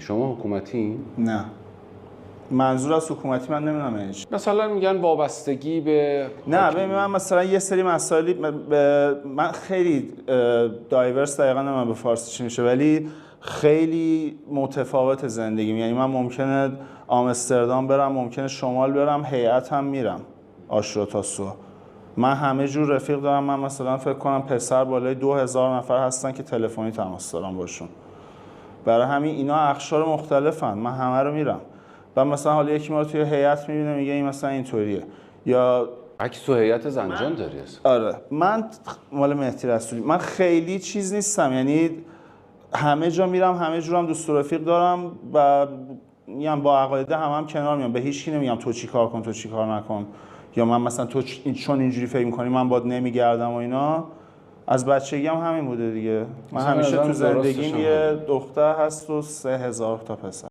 شما حکومتی؟ نه، منظور از حکومتی من نمیدونم یعنی چی. مثلا میگن وابستگی به نه ببین، من مثلا یه سری مسائلی من خیلی دایورس، دقیقا نمیدونم به فارسی چی میشه، ولی خیلی متفاوت زندگیم. یعنی من ممکنه آمستردام برم، ممکنه شمال برم، هیئتم میرم آشورا تا سوه. من همه جور رفیق دارم. من مثلا فکر کنم پسر بالای 2000 نفر هستن که تلفنی تماس دارم باشون. برای همین اینا اقشار مختلفن، من همه رو میرم. و مثلا حالا یکی ما رو توی هیئت میبینه میگه این مثلا اینطوریه، یا عکس تو هیئت زنجان داری اصلا؟ آره. من مال مهدی رسولی، من خیلی چیز نیستم، یعنی همه جا میرم، همه جورم دوست و رفیق دارم و میام با عقاید هم کنار میام. به هیچ کی نمیگم تو چی کار کن، تو چی کار نکن، یا من مثلا تو چون اینجوری فکر می‌کنی من باد نمیگردم و اینا. از بچگی هم همین بوده دیگه. من همیشه تو زندگیم یه دختر هست و 3000 تا پسر.